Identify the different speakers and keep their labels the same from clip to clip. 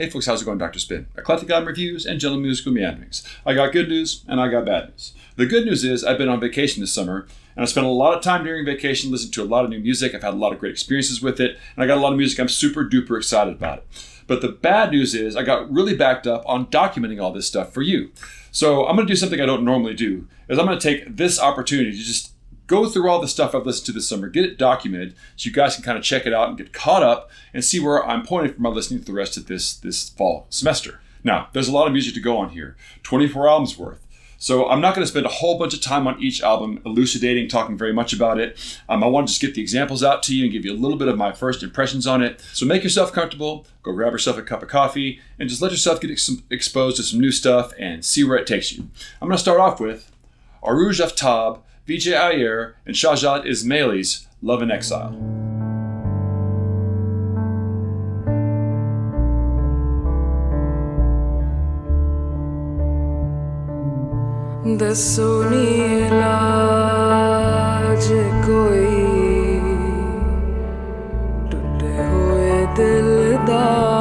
Speaker 1: Hey folks, how's it going? Dr. Spin. Eclectic album reviews and gentle musical meanderings. I got good news and I got bad news. The good news is I've been on vacation this summer and I spent a lot of time during vacation listening to a lot of new music. I've had a lot of great experiences with it and I got a lot of music I'm super duper excited about it. But the bad news is I got really backed up on documenting all this stuff for you. So I'm going to do something I don't normally do, is I'm going to take this opportunity to just go through all the stuff I've listened to this summer, get it documented so you guys can kind of check it out and get caught up and see where I'm pointing for my listening to the rest of this fall semester. Now, there's a lot of music to go on here, 24 albums worth. So I'm not going to spend a whole bunch of time on each album elucidating, talking very much about it. I want to just get the examples out to you and give you a little bit of my first impressions on it. So make yourself comfortable, go grab yourself a cup of coffee, and just let yourself get exposed to some new stuff and see where it takes you. I'm going to start off with Artooj Aftab, Vijay Iyer, and Shahzad Ismaily's Love in Exile.
Speaker 2: दसोनी इलाज कोई टूटे हुए दिलदार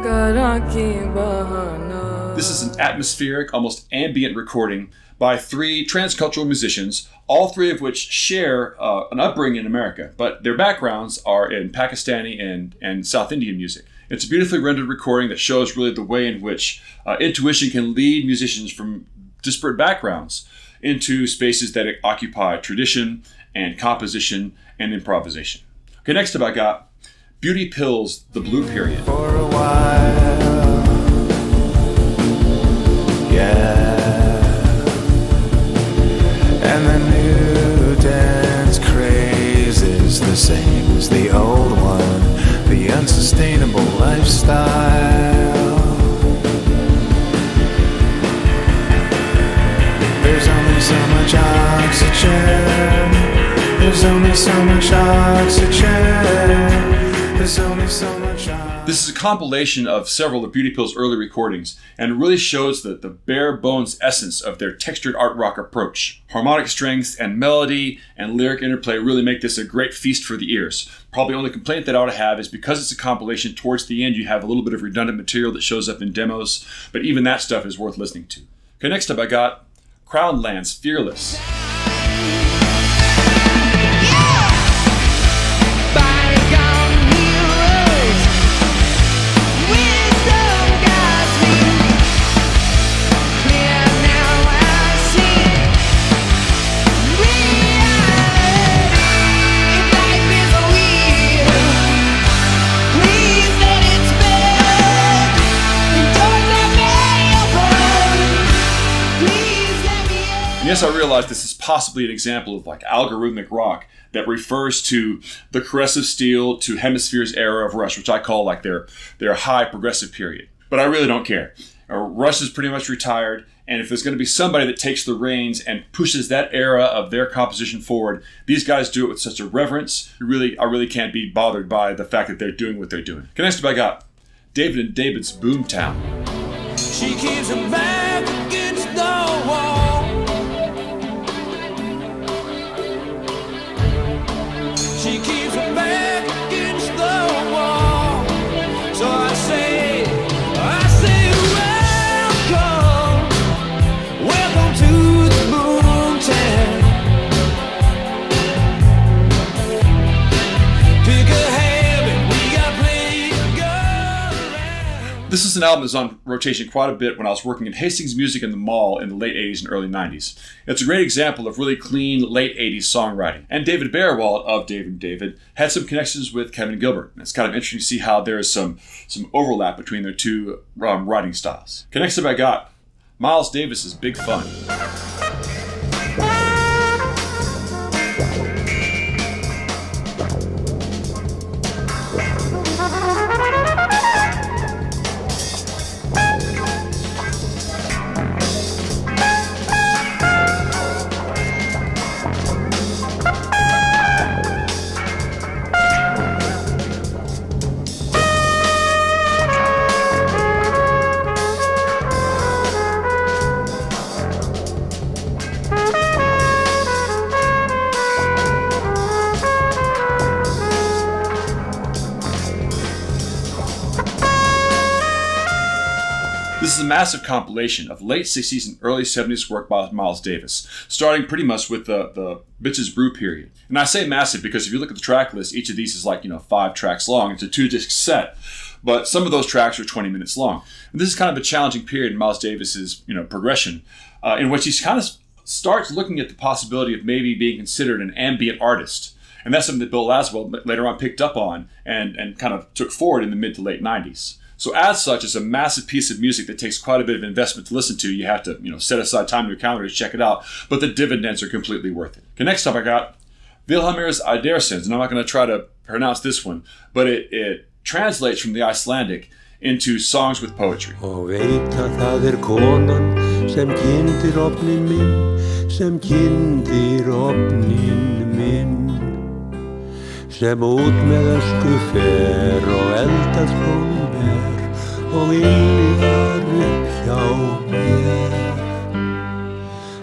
Speaker 2: करा की बहाना.
Speaker 1: This is an atmospheric, almost ambient recording by three transcultural musicians, all three of which share an upbringing in America, but their backgrounds are in Pakistani and South Indian music. It's a beautifully rendered recording that shows really the way in which intuition can lead musicians from disparate backgrounds into spaces that occupy tradition and composition and improvisation. Okay, next up I got Beauty Pills, The Blue Period.
Speaker 3: For a while, yeah. And the new dance craze is the same as the old one, the unsustainable lifestyle. There's only so much oxygen. There's only so much oxygen. There's only so much oxygen.
Speaker 1: This is a compilation of several of Beauty Pill's early recordings, and it really shows the bare bones essence of their textured art rock approach. Harmonic strengths and melody and lyric interplay really make this a great feast for the ears. Probably the only complaint that I ought to have is because it's a compilation, towards the end you have a little bit of redundant material that shows up in demos, but even that stuff is worth listening to. Okay, next up I got Crownland's Fearless. Yes, I realize this is possibly an example of like algorithmic rock that refers to the Caressive Steel to Hemisphere's era of Rush, which I call like their high progressive period. But I really don't care. Rush is pretty much retired, and if there's going to be somebody that takes the reins and pushes that era of their composition forward, these guys do it with such a reverence. I really can't be bothered by the fact that they're doing what they're doing. Okay, next up I got David and David's Boomtown.
Speaker 3: She keeps her back against the wall. She keeps her back against the wall. So I say, welcome to the Boomtown. Pick a habit, we got plenty to go around.
Speaker 1: This is an album that's on rotation quite a bit when I was working in Hastings Music in the Mall in the late 80s and early 90s. It's a great example of really clean late 80s songwriting. And David Barrowald of David & David had some connections with Kevin Gilbert. And it's kind of interesting to see how there's some overlap between their two writing styles. Okay, next up I got Miles Davis's Big Fun. This is a massive compilation of late 60s and early 70s work by Miles Davis, starting pretty much with the Bitches Brew period. And I say massive because if you look at the track list, each of these is like, 5 tracks long. It's a 2-disc set, but some of those tracks are 20 minutes long. And this is kind of a challenging period in Miles Davis's, progression, in which he kind of starts looking at the possibility of maybe being considered an ambient artist. And that's something that Bill Laswell later on picked up on and kind of took forward in the mid to late 90s. So as such, it's a massive piece of music that takes quite a bit of investment to listen to. You have to, set aside time in your calendar to check it out, but the dividends are completely worth it. Okay, next up I got Vilhjálmur Einarsson, and I'm not going to try to pronounce this one, but it translates from the Icelandic into songs with poetry.
Speaker 4: Og veit að það konan sem kyndir ofnin minn, sem kyndir ofnin minn, sem út með ösku fer og eldast honum og illíðar upp hjá mér,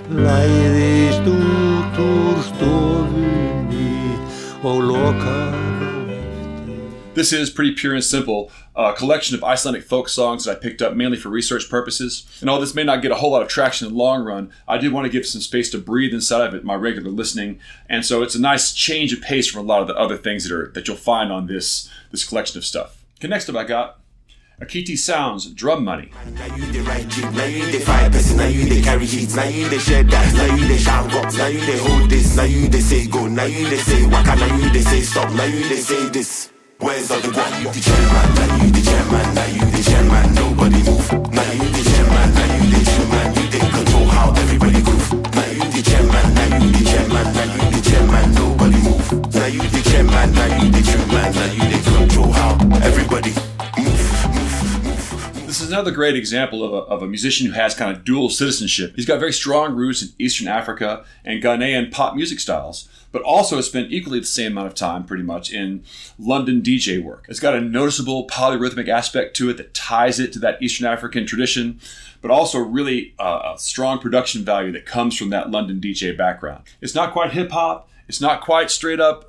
Speaker 4: læðist út úr stofunni og lokar á eftir.
Speaker 1: This is pretty pure and simple, a collection of Icelandic folk songs that I picked up mainly for research purposes. And although this may not get a whole lot of traction in the long run, I did want to give some space to breathe inside of it, my regular listening. And so it's a nice change of pace from a lot of the other things that you'll find on this collection of stuff. Okay, next up I got Ekiti Sounds, Drum Money.
Speaker 5: Now you the right jig, now you the fire person, now you the carry heat, now you the share that, now you the shout rocks, now you the hold this, now you the say go, now you the say waka, now you the say stop, now you the say this. Where's all the one? You the chairman, now you the chairman, now you the chairman, nobody move. Now you the chairman, now you the chairman, you the control how everybody groove. Now you the chairman, now you the chairman, now you the chairman, nobody move. Now you the chairman, now you the chairman, now you the control how everybody move.
Speaker 1: This is another great example of a musician who has kind of dual citizenship. He's got very strong roots in Eastern Africa and Ghanaian pop music styles, but also has spent equally the same amount of time, pretty much, in London DJ work. It's got a noticeable polyrhythmic aspect to it that ties it to that Eastern African tradition, but also really a strong production value that comes from that London DJ background. It's not quite hip-hop, it's not quite straight-up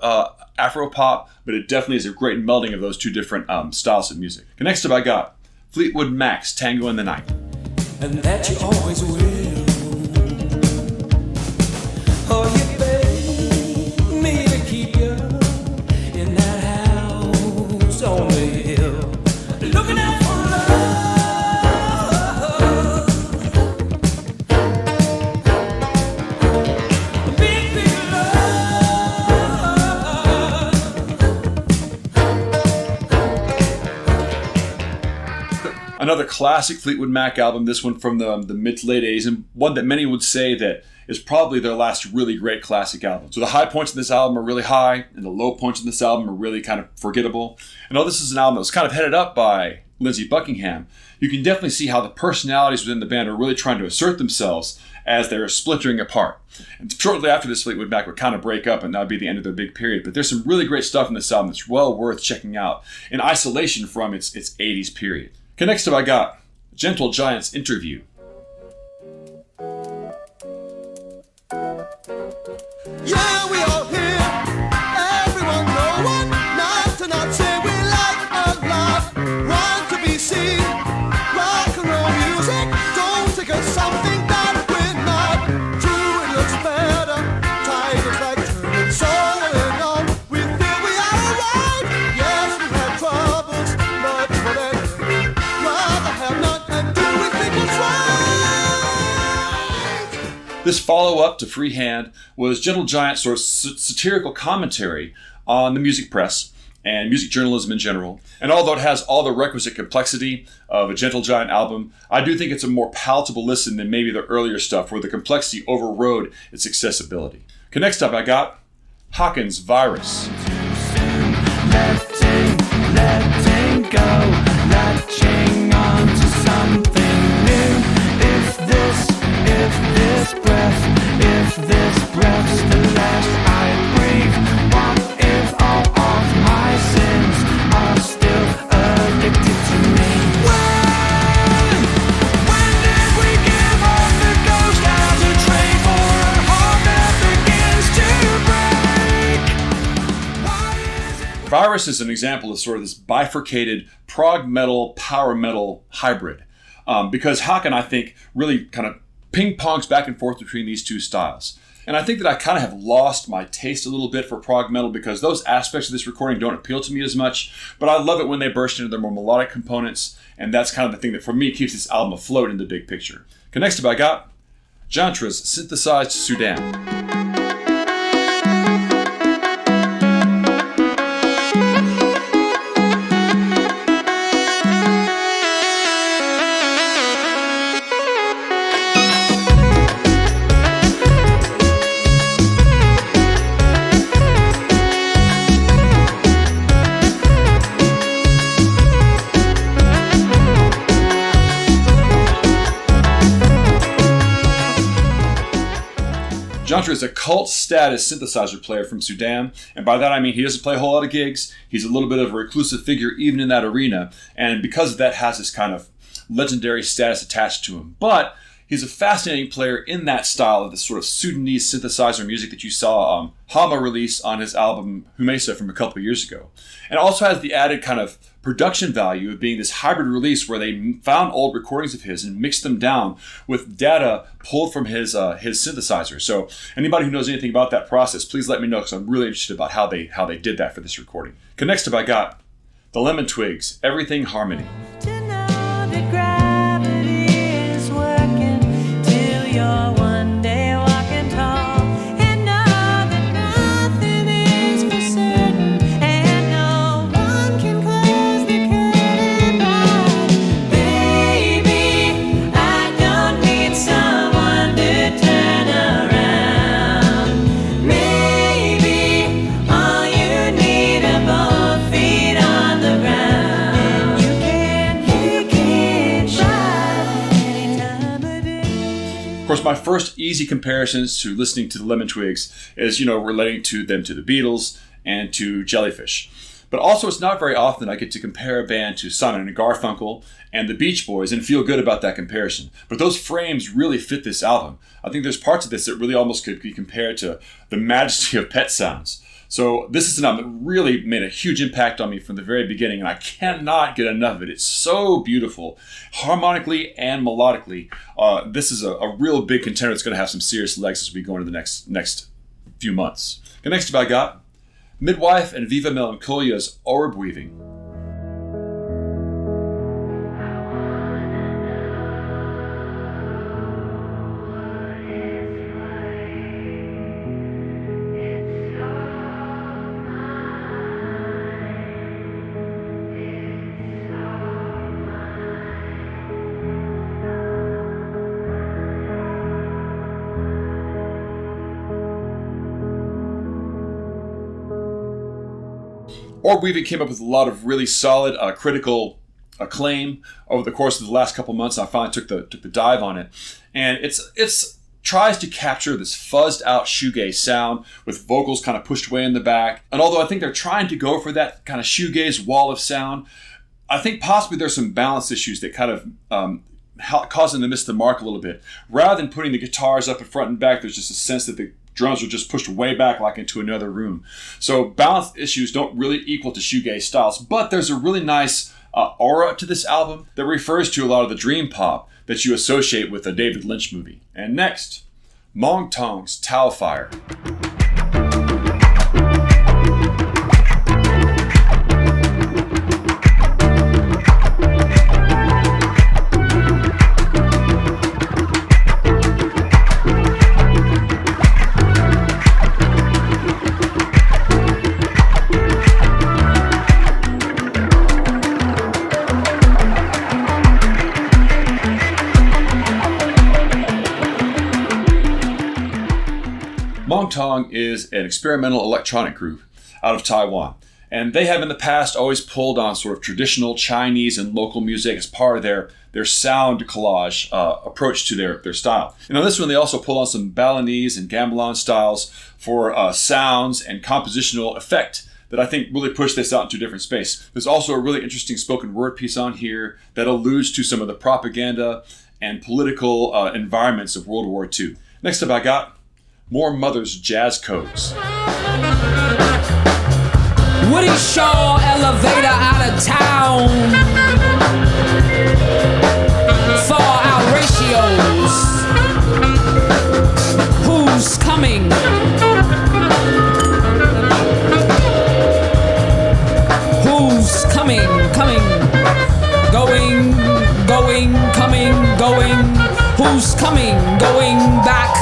Speaker 1: Afro-pop, but it definitely is a great melding of those two different styles of music. Okay, next up I got Fleetwood Mac's Tango in the Night.
Speaker 2: And that you always will. Oh, you beg me to keep you in that house on the hill, looking out for love, big, big love.
Speaker 1: Another classic Fleetwood Mac album, this one from the mid to late 80s, and one that many would say that is probably their last really great classic album. So the high points in this album are really high, and the low points in this album are really kind of forgettable. And although this is an album that was kind of headed up by Lindsey Buckingham, you can definitely see how the personalities within the band are really trying to assert themselves as they're splintering apart. And shortly after this, Fleetwood Mac would kind of break up, and that would be the end of their big period. But there's some really great stuff in this album that's well worth checking out in isolation from its 80s period. Okay, next up I got Gentle Giant's Interview.
Speaker 6: Yeah, we all here. Everyone know what not to not say. We like a lot, want to be seen. Rock and roll music, don't take us something that we're not. True, it looks better. Time is like turning someone on. We feel we are alright. Yes, we have troubles, but for that, rather have none and do we think it's right.
Speaker 1: This follow-up to Freehand was Gentle Giant's sort of satirical commentary on the music press and music journalism in general. And although it has all the requisite complexity of a Gentle Giant album, I do think it's a more palatable listen than maybe the earlier stuff where the complexity overrode its accessibility. Okay, next up I got Haken's Virus.
Speaker 7: Letting go, latching on to something new. If this breath's the last I breathe, what if all of my sins are still addicted to me? When did we give up the ghost as a trade for a heart that begins to break?
Speaker 1: Virus is an example of sort of this bifurcated prog metal, power metal hybrid. because Haken, I think, really kind of ping-pongs back and forth between these two styles. And I think that I kind of have lost my taste a little bit for prog metal because those aspects of this recording don't appeal to me as much, but I love it when they burst into their more melodic components, and that's kind of the thing that, for me, keeps this album afloat in the big picture. Okay, next up I got Jantra's Synthesized Sudan. Jantra is a cult status synthesizer player from Sudan, and by that I mean he doesn't play a whole lot of gigs. He's a little bit of a reclusive figure even in that arena, and because of that has this kind of legendary status attached to him. But he's a fascinating player in that style of this sort of Sudanese synthesizer music that you saw Hama release on his album Humesa from a couple of years ago. And also has the added kind of production value of being this hybrid release where they found old recordings of his and mixed them down with data pulled from his synthesizer. So anybody who knows anything about that process, please let me know because I'm really interested about how they did that for this recording. Okay, next up I got the Lemon Twigs, Everything Harmony.
Speaker 8: To know that gravity is working till you're one day walking tall, and know that nothing is for certain, and no one can close the curtain by. Baby, I don't need someone to turn around. Maybe all you need are both feet on the ground. You can try any time of day.
Speaker 1: Of course, my first easy comparisons to listening to the Lemon Twigs is, relating to them to the Beatles and to Jellyfish. But also, it's not very often I get to compare a band to Simon and Garfunkel and the Beach Boys and feel good about that comparison. But those frames really fit this album. I think there's parts of this that really almost could be compared to the majesty of Pet Sounds. So this is an album that really made a huge impact on me from the very beginning, and I cannot get enough of it. It's so beautiful, harmonically and melodically. This is a real big contender that's going to have some serious legs as we go into the next few months. Okay, next up I got Midwife and Vyva Melinkolya's Orbweaving. Orbweaving came up with a lot of really solid critical acclaim over the course of the last couple months. I finally took the dive on it, and it's tries to capture this fuzzed out shoegaze sound with vocals kind of pushed way in the back. And although I think they're trying to go for that kind of shoegaze wall of sound, I think possibly there's some balance issues that kind of cause them to miss the mark a little bit. Rather than putting the guitars up in front and back, there's just a sense that the drums are just pushed way back like into another room. So balance issues don't really equal to shoegaze styles, but there's a really nice aura to this album that refers to a lot of the dream pop that you associate with a David Lynch movie. And next, Mong Tong's Tau Fire. Mong Tong is an experimental electronic group out of Taiwan. And they have in the past always pulled on sort of traditional Chinese and local music as part of their sound collage approach to their style. And on this one, they also pull on some Balinese and gamelan styles for sounds and compositional effect that I think really push this out into a different space. There's also a really interesting spoken word piece on here that alludes to some of the propaganda and political environments of World War II. Next up I got more Mother's Jazz Codes.
Speaker 2: Woody Shaw elevator out of town. who's coming, going back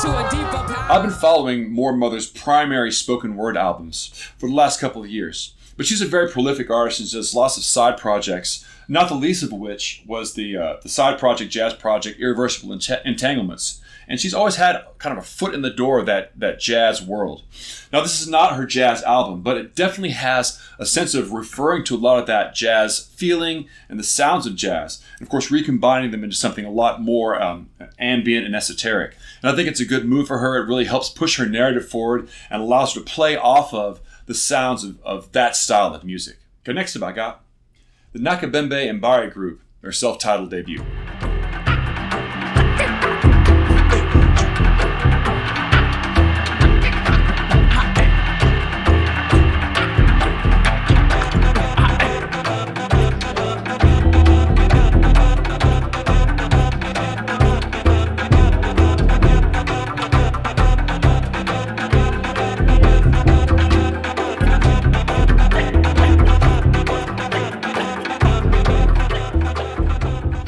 Speaker 2: to a deeper path.
Speaker 1: I've been following Moor Mother's primary spoken word albums for the last couple of years, but she's a very prolific artist and does lots of side projects, not the least of which was the side project, jazz project, Irreversible Entanglements. And she's always had kind of a foot in the door of that jazz world. Now, this is not her jazz album, but it definitely has a sense of referring to a lot of that jazz feeling and the sounds of jazz, and of course recombining them into something a lot more ambient and esoteric. And I think it's a good move for her. It really helps push her narrative forward and allows her to play off of the sounds of that style of music. Okay, next up I got the Nakibembe Embaire group, their self-titled debut.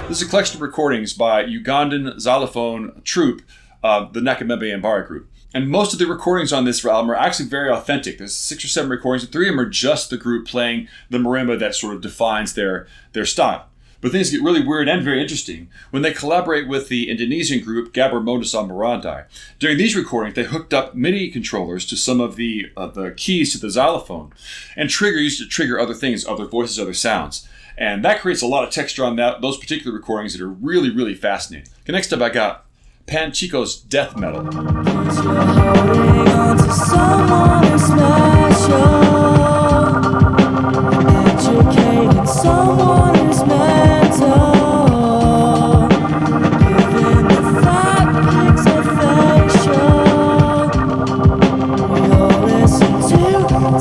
Speaker 1: This is a collection of recordings by Ugandan xylophone troupe, the Nakibembe Embaire group. And most of the recordings on this album are actually very authentic. There's 6 or 7 recordings, and 3 of them are just the group playing the marimba that sort of defines their style. But things get really weird and very interesting when they collaborate with the Indonesian group Gabor Modus on Marandai. During these recordings, they hooked up MIDI controllers to some of the keys to the xylophone, and used to trigger other things, other voices, other sounds. And that creates a lot of texture on those particular recordings that are really, really fascinating. Okay, next up I got Panchiko's Death Metal.
Speaker 8: Holding on to someone special, educating someone who's mental, giving the fat pics a facial. We all listen to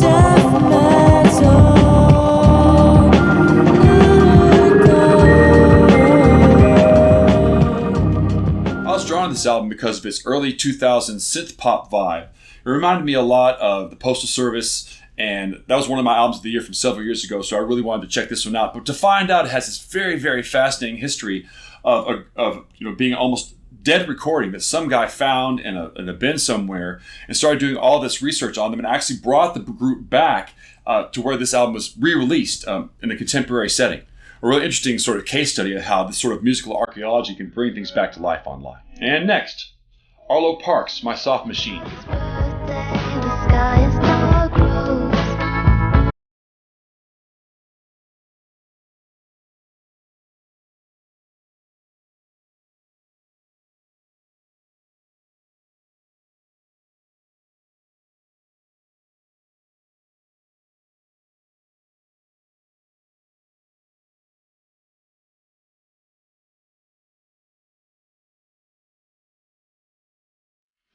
Speaker 8: death metal.
Speaker 1: I was drawn to this album because of its early 2000s synth pop vibe. It reminded me a lot of the Postal Service, and that was one of my albums of the year from several years ago, so I really wanted to check this one out. But to find out it has this very, very fascinating history of being almost dead recording that some guy found in a bin somewhere and started doing all this research on them and actually brought the group back to where this album was re-released in a contemporary setting. A really interesting sort of case study of how this sort of musical archaeology can bring things back to life online. And next, Arlo Parks, My Soft Machine.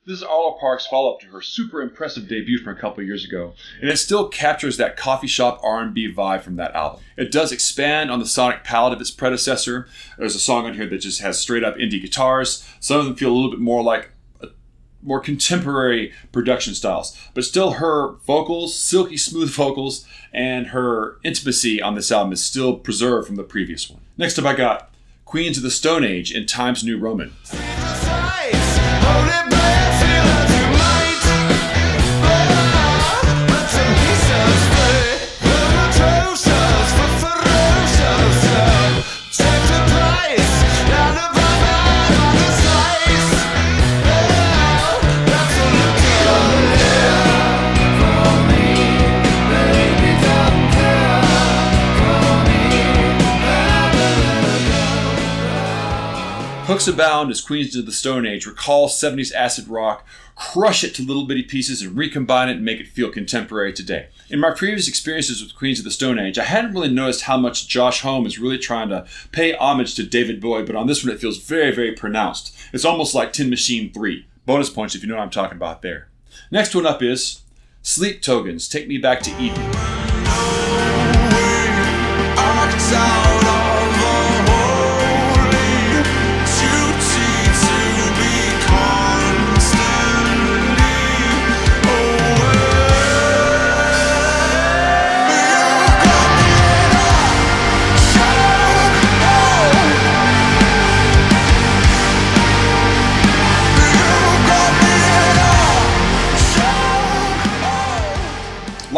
Speaker 1: This is Arlo Parks' follow-up to her super impressive debut from a couple years ago, and it still captures that coffee shop R&B vibe from that album. It does expand on the sonic palette of its predecessor. There's a song on here that just has straight-up indie guitars. Some of them feel a little bit more like more contemporary production styles, but still her vocals, silky smooth vocals, and her intimacy on this album is still preserved from the previous one. Next up I got Queens of the Stone Age in Times New Roman. Hooks abound as Queens of the Stone Age recall 70s acid rock, crush it to little bitty pieces, and recombine it and make it feel contemporary today. In my previous experiences with Queens of the Stone Age, I hadn't really noticed how much Josh Homme is really trying to pay homage to David Bowie, but on this one it feels very, very pronounced. It's almost like Tin Machine 3. Bonus points if you know what I'm talking about there. Next one up is Sleep Tokens, Take Me Back to Eden.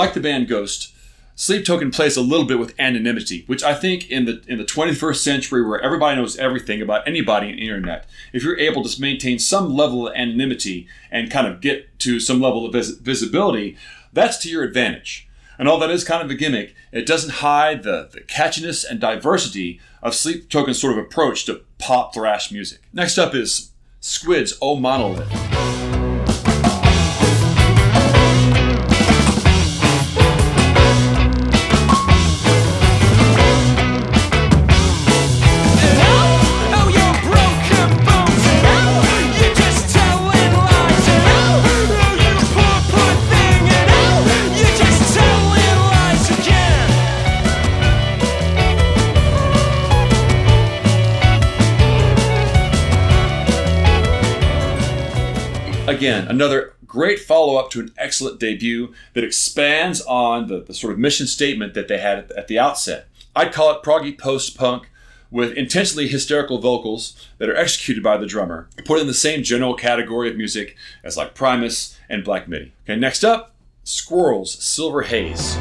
Speaker 1: Like the band Ghost, Sleep Token plays a little bit with anonymity, which I think in the 21st century, where everybody knows everything about anybody on the internet, if you're able to maintain some level of anonymity and kind of get to some level of visibility, that's to your advantage. And although that is kind of a gimmick, it doesn't hide the catchiness and diversity of Sleep Token's sort of approach to pop thrash music. Next up is Squid's O Monolith. Again, another great follow-up to an excellent debut that expands on the sort of mission statement that they had at the outset. I'd call it proggy post-punk with intentionally hysterical vocals that are executed by the drummer, put in the same general category of music as like Primus and Black Midi. Okay, next up, Squirrel's Silver Haze.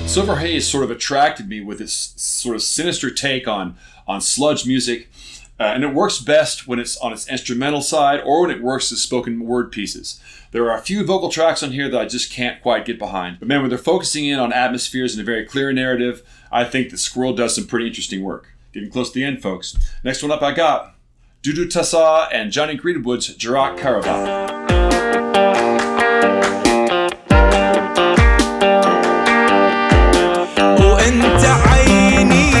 Speaker 1: Silver Haze sort of attracted me with its sort of sinister take on sludge music, and it works best when it's on its instrumental side or when it works as spoken word pieces. There are a few vocal tracks on here that I just can't quite get behind. But man, when they're focusing in on atmospheres and a very clear narrative, I think that Squirrel does some pretty interesting work. Getting close to the end, folks. Next one up I got Dudu Tassa and Johnny Greenwood's Jarak Karabakh.
Speaker 2: وانت عيني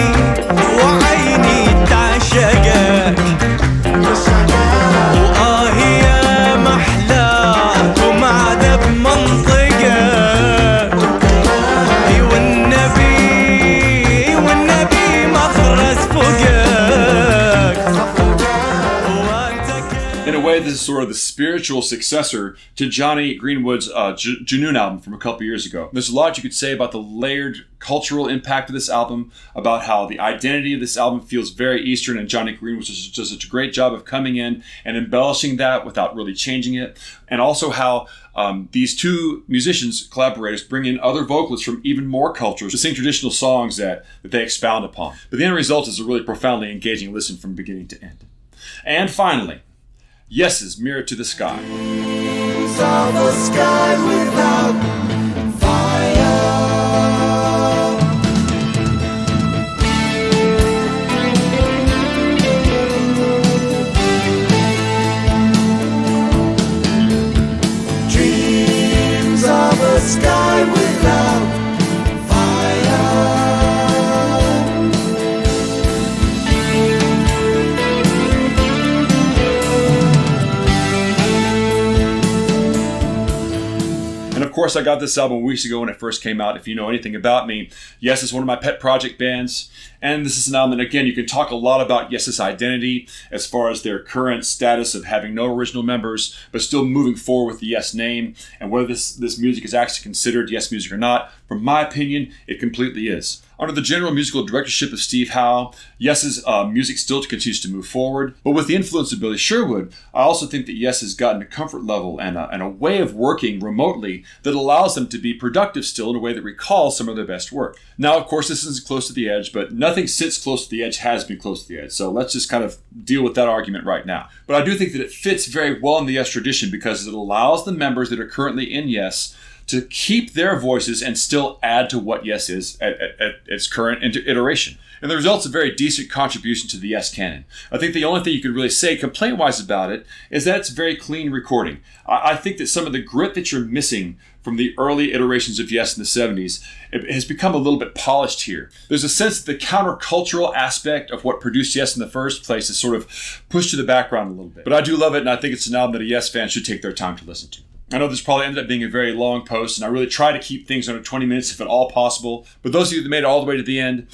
Speaker 2: وعيني تعشقك يا محلاك ومعدة بمنطقك والنبي مخرز فوقك.
Speaker 1: In a way, this is sort of the spiritual successor to Johnny Greenwood's Junoon album from a couple years ago. There's a lot you could say about the layered cultural impact of this album, about how the identity of this album feels very Eastern, and Johnny Greenwood does such a great job of coming in and embellishing that without really changing it, and also how these two musicians, collaborators, bring in other vocalists from even more cultures to sing traditional songs that they expound upon. But the end result is a really profoundly engaging listen from beginning to end. And finally, Yes's Mirror to the Sky.
Speaker 6: Of a sky without fire. Dreams of a sky without
Speaker 1: Of course, I got this album weeks ago when it first came out. If you know anything about me, Yes is one of my pet project bands. And this is an album that, again, you can talk a lot about Yes's identity as far as their current status of having no original members, but still moving forward with the Yes name, and whether this music is actually considered Yes music or not. From my opinion, it completely is. Under the general musical directorship of Steve Howe, Yes's music still continues to move forward. But with the influence of Billy Sherwood, I also think that Yes has gotten a comfort level and a way of working remotely that allows them to be productive still in a way that recalls some of their best work. Now, of course, this isn't close to the edge, but nothing since Close to the Edge has been close to the edge. So let's just kind of deal with that argument right now. But I do think that it fits very well in the Yes tradition because it allows the members that are currently in Yes to keep their voices and still add to what Yes is at its current iteration. And the result's a very decent contribution to the Yes canon. I think the only thing you could really say complaint-wise about it is that it's very clean recording. I think that some of the grit that you're missing from the early iterations of Yes in the 70s it has become a little bit polished here. There's a sense that the countercultural aspect of what produced Yes in the first place is sort of pushed to the background a little bit. But I do love it, and I think it's an album that a Yes fan should take their time to listen to. I know this probably ended up being a very long post, and I really try to keep things under 20 minutes if at all possible. But those of you that made it all the way to the end,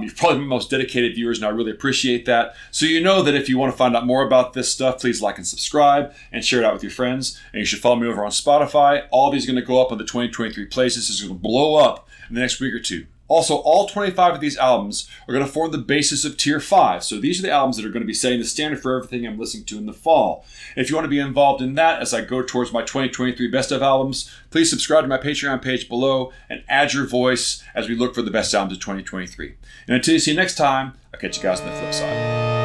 Speaker 1: you've probably been my most dedicated viewers, and I really appreciate that. So you know that if you want to find out more about this stuff, please like and subscribe and share it out with your friends. And you should follow me over on Spotify. All of these are going to go up on the 2023 playlist. This is going to blow up in the next week or two. Also, all 25 of these albums are going to form the basis of Tier 5. So these are the albums that are going to be setting the standard for everything I'm listening to in the fall. If you want to be involved in that as I go towards my 2023 Best of albums, please subscribe to my Patreon page below and add your voice as we look for the best albums of 2023. And until you see you next time, I'll catch you guys on the flip side.